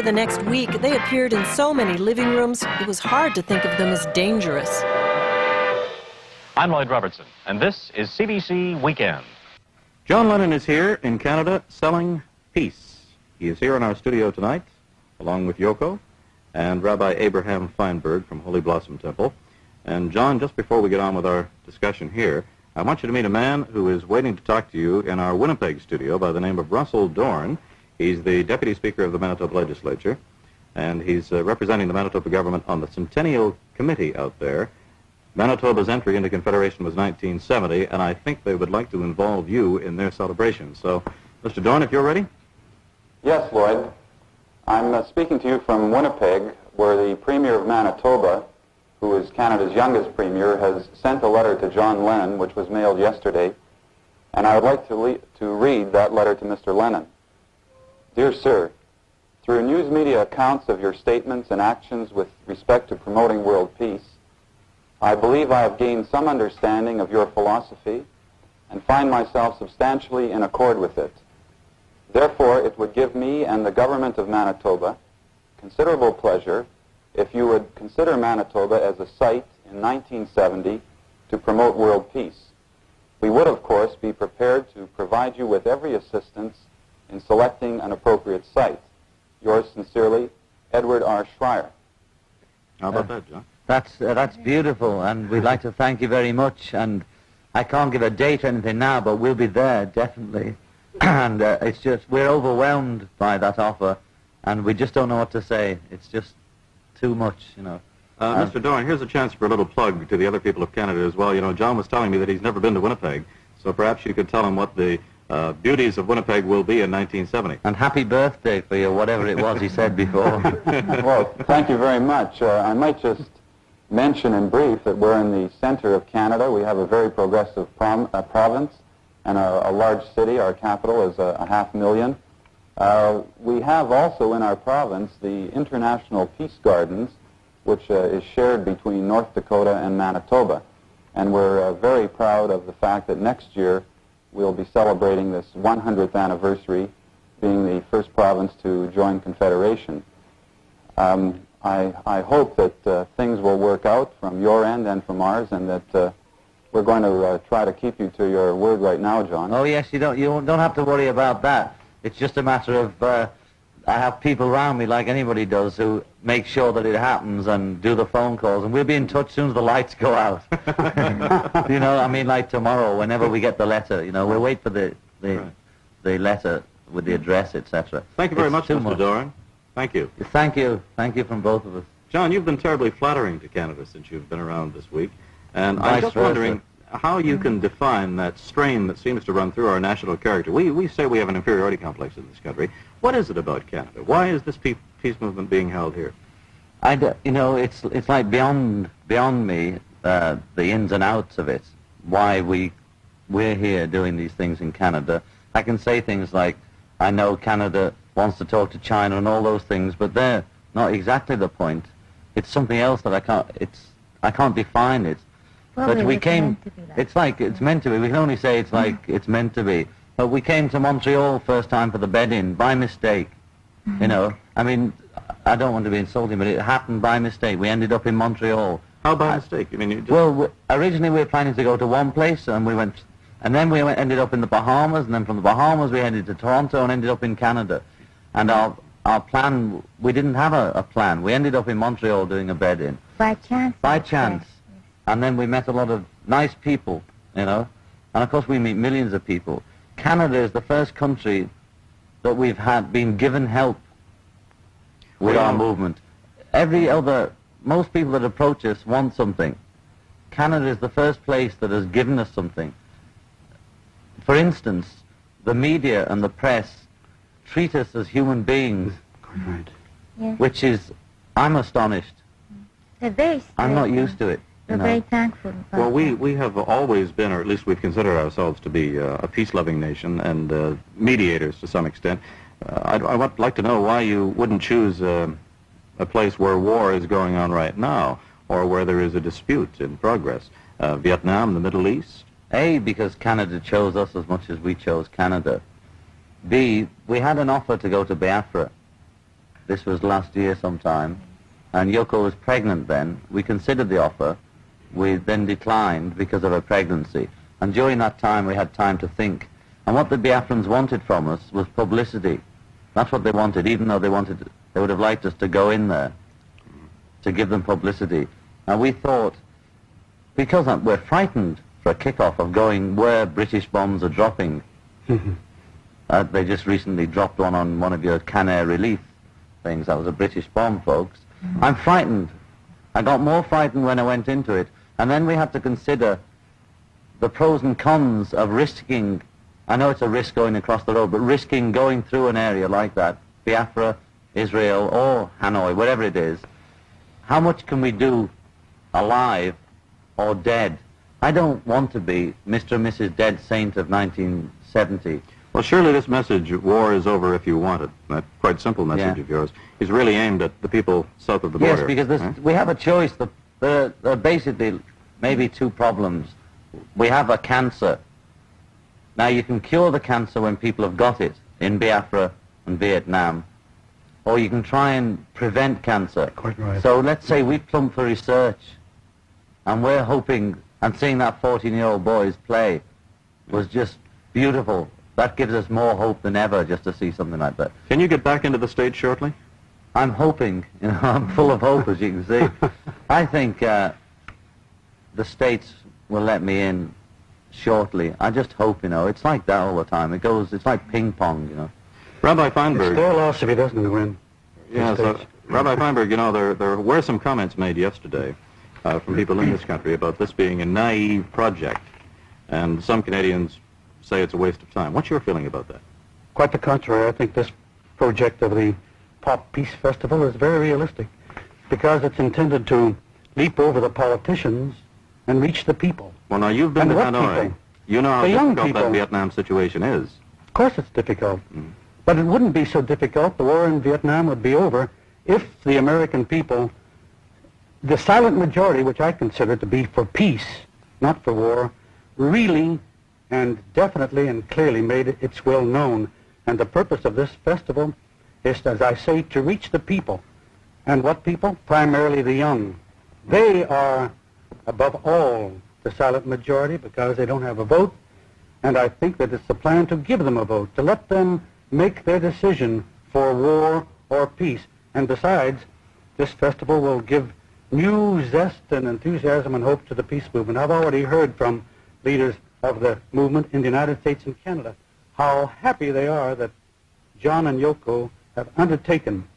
the next week, they appeared in so many living rooms, it was hard to think of them as dangerous. I'm Lloyd Robertson, and this is CBC Weekend. John Lennon is here in Canada selling peace. He is here in our studio tonight, along with Yoko and Rabbi Abraham Feinberg from Holy Blossom Temple. And John, just before we get on with our discussion here, I want you to meet a man who is waiting to talk to you in our Winnipeg studio by the name of Russell Dorn. He's the Deputy Speaker of the Manitoba Legislature, and he's representing the Manitoba government on the Centennial Committee out there. Manitoba's entry into Confederation was 1970, and I think they would like to involve you in their celebration. So, Mr. Dorn, if you're ready? Yes, Lloyd. I'm speaking to you from Winnipeg, where the Premier of Manitoba, who is Canada's youngest Premier, has sent a letter to John Lennon, which was mailed yesterday, and I would like to read that letter to Mr. Lennon. Dear Sir, through news media accounts of your statements and actions with respect to promoting world peace, I believe I have gained some understanding of your philosophy and find myself substantially in accord with it. Therefore, it would give me and the government of Manitoba considerable pleasure if you would consider Manitoba as a site in 1970 to promote world peace. We would, of course, be prepared to provide you with every assistance in selecting an appropriate site. Yours sincerely, Edward R. Schreier. How about that, John? That's beautiful, and we'd like to thank you very much. And I can't give a date or anything now, but we'll be there, definitely. And it's just, we're overwhelmed by that offer, and we just don't know what to say. It's just too much, you know. Mr. Dorn, here's a chance for a little plug to the other people of Canada as well. You know, John was telling me that he's never been to Winnipeg, so perhaps you could tell him what the beauties of Winnipeg will be in 1970. And happy birthday for you, whatever it was he said before. Well, thank you very much. I might just mention in brief that we're in the center of Canada. We have a very progressive province and a large city. Our capital is 500,000. We have also in our province the International Peace Gardens, which is shared between North Dakota and Manitoba. And we're very proud of the fact that next year we'll be celebrating this 100th anniversary, being the first province to join Confederation. I hope that things will work out from your end and from ours, and that we're going to try to keep you to your word right now, John. Oh yes, you don't have to worry about that. It's just a matter of I have people around me, like anybody does, who make sure that it happens and do the phone calls, and we'll be in touch as soon as the lights go out. You know, I mean, like tomorrow, whenever we get the letter, you know, we'll wait for the letter with the address, etc. Thank you very much, Mr. Dorn. Thank you. Thank you. Thank you from both of us. John, you've been terribly flattering to Canada since you've been around this week. And Vice I'm just versa. wondering how you can define that strain that seems to run through our national character. We say we have an inferiority complex in this country. What is it about Canada? Why is this peace movement being held here? You know, it's like beyond me, the ins and outs of it, why we're here doing these things in Canada. I can say things like, I know Canada wants to talk to China and all those things, but they're not exactly the point. It's something else that I can't define it. Well, but we came, it's like it's meant to be. We can only say it's like it's meant to be. But we came to Montreal first time for the bed-in by mistake. You know, I mean, I don't want to be insulting, but it happened by mistake. We ended up in Montreal. How by mistake? I mean, you just... Well, originally we were planning to go to one place, and then we ended up in the Bahamas, and then from the Bahamas we headed to Toronto and ended up in Canada. And our plan, we didn't have a plan. We ended up in Montreal doing a bed-in. By chance? By chance. And then we met a lot of nice people, you know. And of course we meet millions of people. Canada is the first country that we've been given help with our movement. Most people that approach us want something. Canada is the first place that has given us something. For instance, the media and the press treat us as human beings, Yes. which is, I'm astonished. They're very I'm not used to it. We're very thankful. Well, we have always been, or at least we've considered ourselves to be a peace-loving nation and mediators to some extent. I would like to know why you wouldn't choose a place where war is going on right now, or where there is a dispute in progress. Vietnam, the Middle East? A, because Canada chose us as much as we chose Canada. B, we had an offer to go to Biafra. This was last year sometime, and Yoko was pregnant then. We considered the offer. We then declined because of her pregnancy. And during that time, we had time to think. And what the Biafrans wanted from us was publicity. That's what they wanted, even though they would have liked us to go in there to give them publicity. And we thought, because we're frightened for a kick-off of going where British bombs are dropping. They just recently dropped one on one of your Canary Relief things. That was a British bomb, folks. I'm frightened. I got more frightened when I went into it. And then we had to consider the pros and cons of risking. I know it's a risk going across the road, but risking going through an area like that, Biafra, Israel, or Hanoi, whatever it is, how much can we do alive or dead? I don't want to be Mr. and Mrs. Dead Saint of 1970. Well, surely this message, war is over if you want it, that quite simple message of yours, is really aimed at the people south of the border. Yes, because we have a choice. There are basically maybe two problems. We have a cancer. Now, you can cure the cancer when people have got it, in Biafra and Vietnam, or you can try and prevent cancer. Quite right. So let's say we plump for research, and we're hoping, and seeing that 14-year-old boys play was just beautiful. That gives us more hope than ever just to see something like that. Can you get back into the States shortly? I'm hoping, I'm full of hope, as you can see. I think the States will let me in shortly. I just hope, it's like that all the time. It's like ping pong, Rabbi Feinberg. It's their loss if he doesn't win. Yes, Rabbi Feinberg, there were some comments made yesterday from people in this country about this being a naive project, and some Canadians say it's a waste of time. What's your feeling about that? Quite the contrary. I think this project of the Pop Peace Festival is very realistic because it's intended to leap over the politicians and reach the people. Well, now, you've been to Hanoi. You know how The young difficult that people. Vietnam situation is. Of course it's difficult. But it wouldn't be so difficult. The war in Vietnam would be over if the American people, the silent majority, which I consider to be for peace, not for war, really and definitely and clearly made its will known. And the purpose of this festival is, as I say, to reach the people. And what people? Primarily the young. They are, above all, the silent majority because they don't have a vote. And I think that it's the plan to give them a vote, to let them make their decision for war or peace. And besides, this festival will give new zest and enthusiasm and hope to the peace movement. I've already heard from leaders of the movement in the United States and Canada how happy they are that John and Yoko have undertaken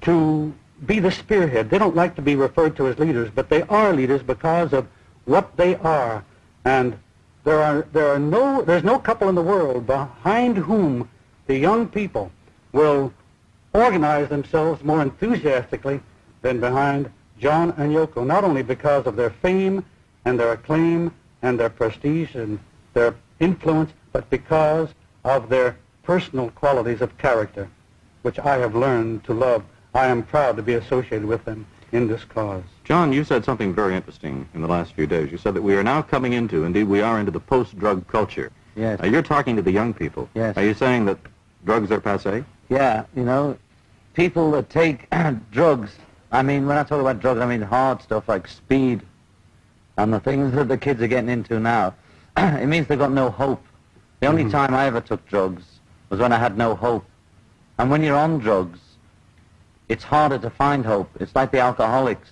to be the spearhead. They don't like to be referred to as leaders, but they are leaders because of what they are. And there's no couple in the world behind whom the young people will organize themselves more enthusiastically than behind John and Yoko, not only because of their fame and their acclaim and their prestige and their influence, but because of their personal qualities of character, which I have learned to love. I am proud to be associated with them in this cause. John, you said something very interesting in the last few days. You said that we are now coming into, indeed we are into the post-drug culture. Yes. You're talking to the young people. Yes. Are you saying that drugs are passé? Yeah, people that take drugs, I mean, when I talk about drugs, I mean hard stuff like speed and the things that the kids are getting into now. It means they've got no hope. The only time I ever took drugs was when I had no hope. And when you're on drugs, it's harder to find hope. It's like the alcoholics.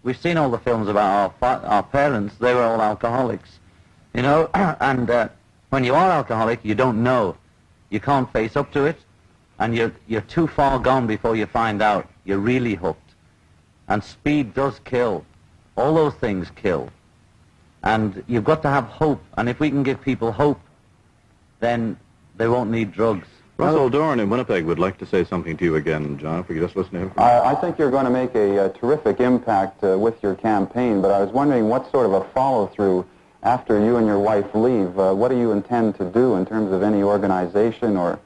We've seen all the films about our parents. They were all alcoholics, and when you are alcoholic, you don't know. You can't face up to it, and you're too far gone before you find out you're really hooked. And speed does kill. All those things kill. And you've got to have hope. And if we can give people hope, then they won't need drugs. Russell Dorn in Winnipeg would like to say something to you again, John, if we could just listen to him. I think you're going to make a terrific impact with your campaign, but I was wondering what sort of a follow-through after you and your wife leave. What do you intend to do in terms of any organization or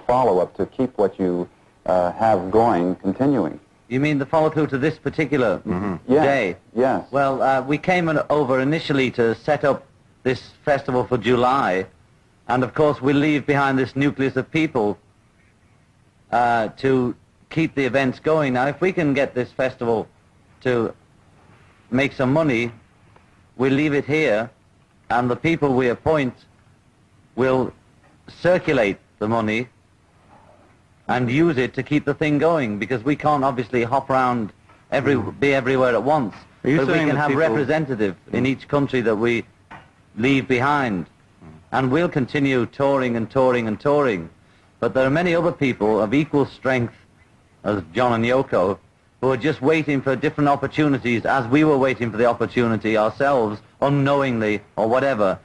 follow-up to keep what you have going continuing? You mean the follow-through to this particular day? Yes. Well, we came over initially to set up this festival for July, and of course we'll leave behind this nucleus of people to keep the events going. Now, if we can get this festival to make some money, we'll leave it here, and the people we appoint will circulate the money and use it to keep the thing going, because we can't obviously hop around, be everywhere at once. Are you But we saying can that have people- representative in each country that we leave behind. And we'll continue touring and touring and touring. But there are many other people of equal strength as John and Yoko who are just waiting for different opportunities, as we were waiting for the opportunity ourselves, unknowingly or whatever.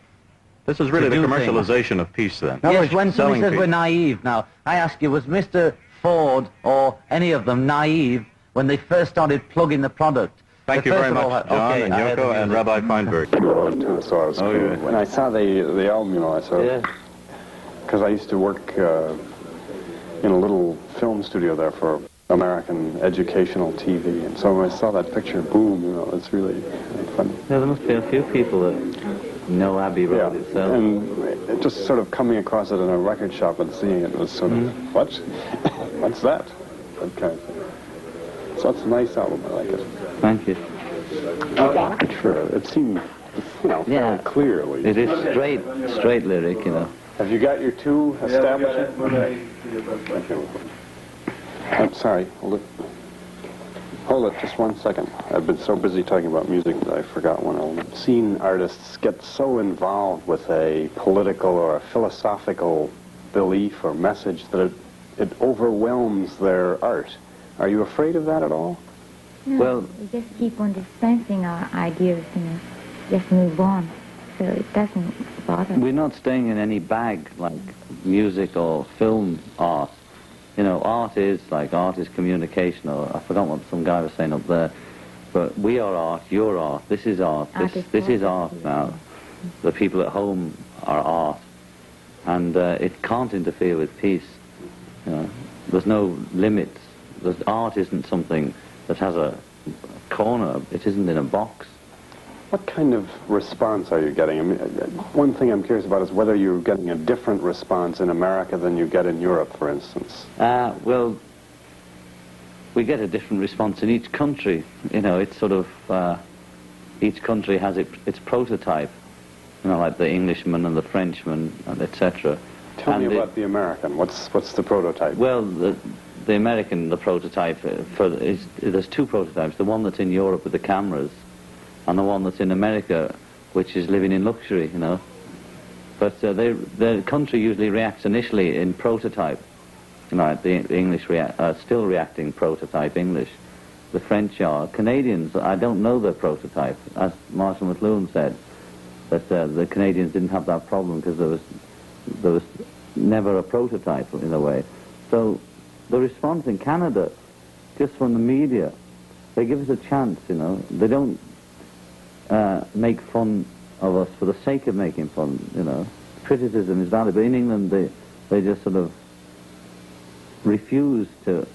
This is really to the do commercialization of peace, then. Yes, when somebody selling says peace. we're naive. Now, I ask you, was Mr. Ford or any of them naive when they first started plugging the product? Thank They you very first of all much, had- John okay, and I heard the Yoko and music. Rabbi Feinberg. So I was Oh, cool. yeah. When I saw the album, you know, I saw, Yeah. because I used to work in a little film studio there for American educational TV, and so when I saw that picture, boom, you know, it's really fun. Yeah, there must be a few people that know Abbey Road itself. And it just sort of coming across it in a record shop and seeing it was sort of, what? What's that? That kind of thing. So it's a nice album, I like it. Thank you. Sure, it seemed, you know, Yeah. fairly clearly. It is straight lyric, you know. Have you got your two established? I'm sorry, hold it just one second. I've been so busy talking about music that I forgot one element. Seen artists get so involved with a political or a philosophical belief or message that it overwhelms their art. Are you afraid of that at all? No, Well- we just keep on dispensing our ideas and just move on. So it doesn't bother me. We're not staying in any bag like music or film art. You know, art is communication, or I forgot what some guy was saying up there. But we are art, you're art, this is art, this is art now. The people at home are art. And it can't interfere with peace. You know, there's no limits. Art isn't something that has a corner. It isn't in a box. What kind of response are you getting? I mean, one thing I'm curious about is whether you're getting a different response in America than you get in Europe, for instance. Well, we get a different response in each country. You know, it's sort of, each country has its prototype. You know, like the Englishman and the Frenchman, and etc. Tell me about the American. What's the prototype? Well, the American, the prototype, there's two prototypes. The one that's in Europe with the cameras, and the one that's in America, which is living in luxury, you know. But the country usually reacts initially in prototype. You know, the English still reacting prototype English. The French are. Canadians, I don't know their prototype. As Marshall McLuhan said, that the Canadians didn't have that problem because there was never a prototype in a way. So the response in Canada, just from the media, they give us a chance, you know. They don't make fun of us for the sake of making fun, you know. Criticism is valid, but in England they just sort of refuse to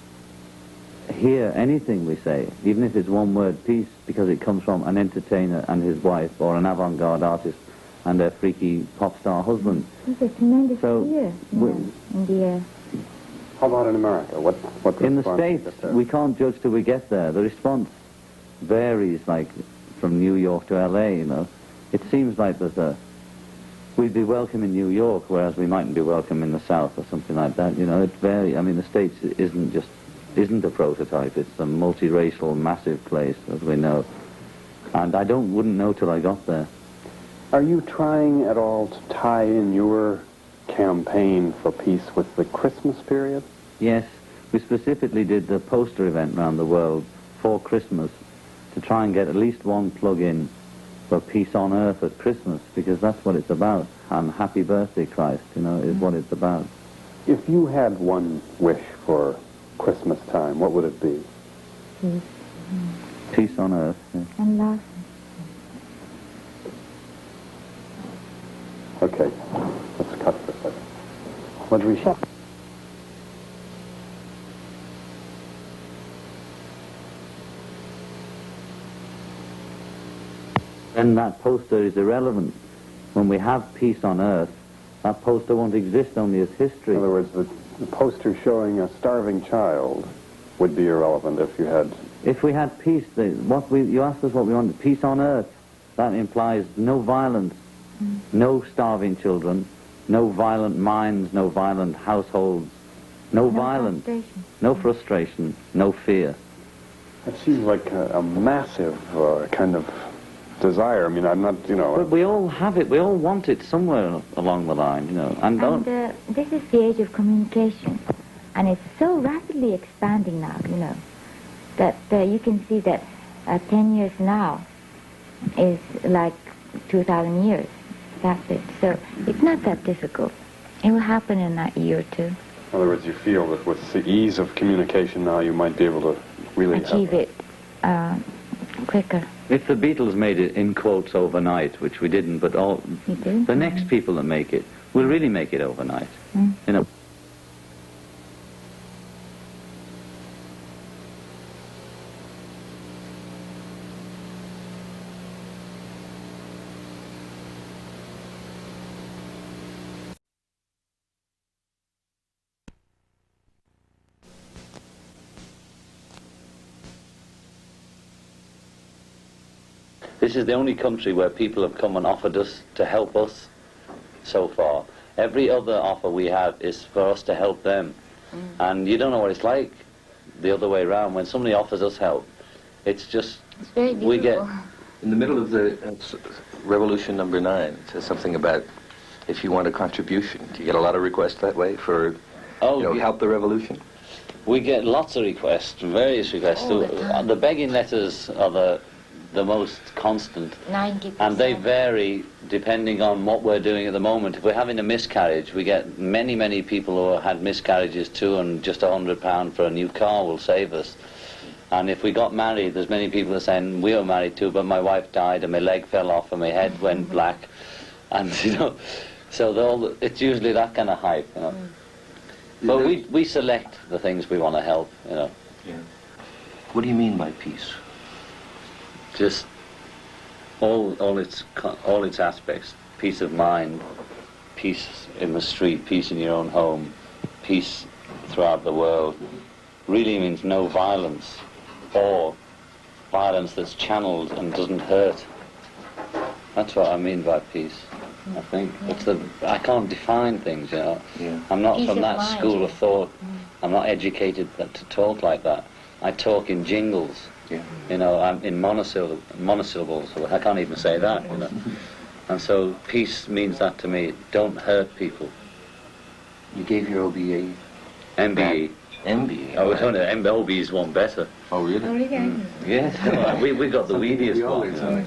hear anything we say, even if it's one word peace, because it comes from an entertainer and his wife, or an avant-garde artist and their freaky pop star husband. There's a tremendous So, fear in the air. How about in America? What In the response do you States, get there? we can't judge till we get there. The response varies, like from New York to LA, you know. It seems like we'd be welcome in New York, whereas we mightn't be welcome in the South or something like that, you know. It varies. I mean, the States isn't a prototype. It's a multiracial, massive place, as we know. And I wouldn't know till I got there. Are you trying at all to tie in your campaign for peace with the Christmas period? Yes, we specifically did the poster event around the world for Christmas to try and get at least one plug-in for peace on earth at Christmas, because that's what it's about. And happy birthday, Christ, you know, is what it's about. If you had one wish for Christmas time, what would it be? Peace Peace on earth. Yeah. and love. Okay, let's cut for a second. What do we say? Then that poster is irrelevant. When we have peace on earth, that poster won't exist only as history. In other words, the poster showing a starving child would be irrelevant if you had... If we had peace, you asked us what we wanted, peace on earth. That implies no violence, no starving children, no violent minds, no violent households, no violence, no frustration, no fear. It seems like a massive kind of desire. I mean, I'm not, you know... But we all have it. We all want it somewhere along the line, you know. And this is the age of communication, and it's so rapidly expanding now, you know, that you can see that 10 years now is like 2,000 years. That's it. So it's not that difficult. It will happen in a year or two. In other words, you feel that with the ease of communication now, you might be able to really achieve it quicker. If the Beatles made it, in quotes, overnight, which we didn't, but the next people that make it will really make it overnight. You know. This is the only country where people have come and offered us to help us so far. Every other offer we have is for us to help them. And you don't know what it's like the other way around. When somebody offers us help, it's just, it's very beautiful. We get... In the middle of the Revolution number 9, it says something about if you want a contribution. Do you get a lot of requests that way for, help the revolution? We get lots of requests, various requests. The begging letters are the most constant, 90%. And they vary depending on what we're doing at the moment. If we're having a miscarriage, we get many people who had miscarriages too, and just £100 for a new car will save us. And if we got married, there's many people that are saying, we were married too, but my wife died and my leg fell off and my head went black. And, you know, so it's usually that kind of hype, you know. But we select the things we want to help, you know. Yeah. What do you mean by peace? Just all its aspects: peace of mind, peace in the street, peace in your own home, peace throughout the world. Really means no violence, or violence that's channeled and doesn't hurt. That's what I mean by peace. I think I can't define things, you know. Yeah. I'm not peace from that mind, school of thought. I'm not educated to talk like that. I talk in jingles. Yeah. You know, I'm in monosyllables. I can't even say that, you know. And so peace means that to me. Don't hurt people. You gave your OBE? MBE. MBE? Oh, OBE is one better. Oh, really? Oh, really? Yes. we got the weediest one. You know.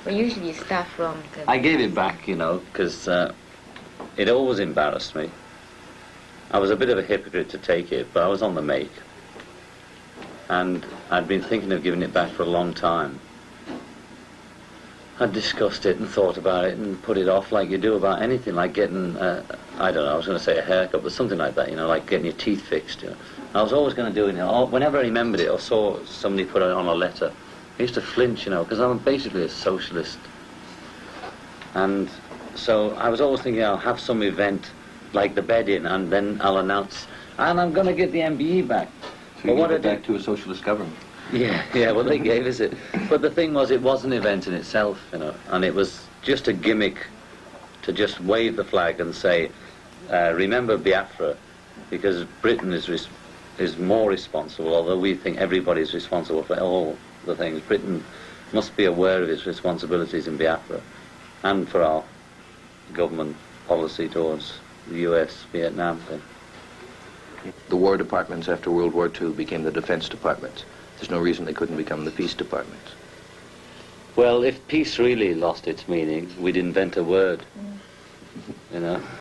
Well, usually you start from... I gave it back, you know, because it always embarrassed me. I was a bit of a hypocrite to take it, but I was on the make. And I'd been thinking of giving it back for a long time. I'd discussed it and thought about it and put it off like you do about anything, like getting, I don't know, I was going to say a haircut, but something like that, you know, like getting your teeth fixed. You know. I was always going to do it, you know, whenever I remembered it or saw somebody put it on a letter, I used to flinch, you know, because I'm basically a socialist. And so I was always thinking I'll have some event like the bed-in, and then I'll announce, and I'm going to get the MBE back. So you gave it back to a socialist government? Yeah, well, they gave us it. But the thing was, it was an event in itself, you know, and it was just a gimmick to just wave the flag and say, remember Biafra, because Britain is more responsible, although we think everybody's responsible for all the things. Britain must be aware of its responsibilities in Biafra, and for our government policy towards the US, Vietnam thing. The war departments after World War II became the defense departments. There's no reason they couldn't become the peace departments. Well, if peace really lost its meaning, we'd invent a word, you know.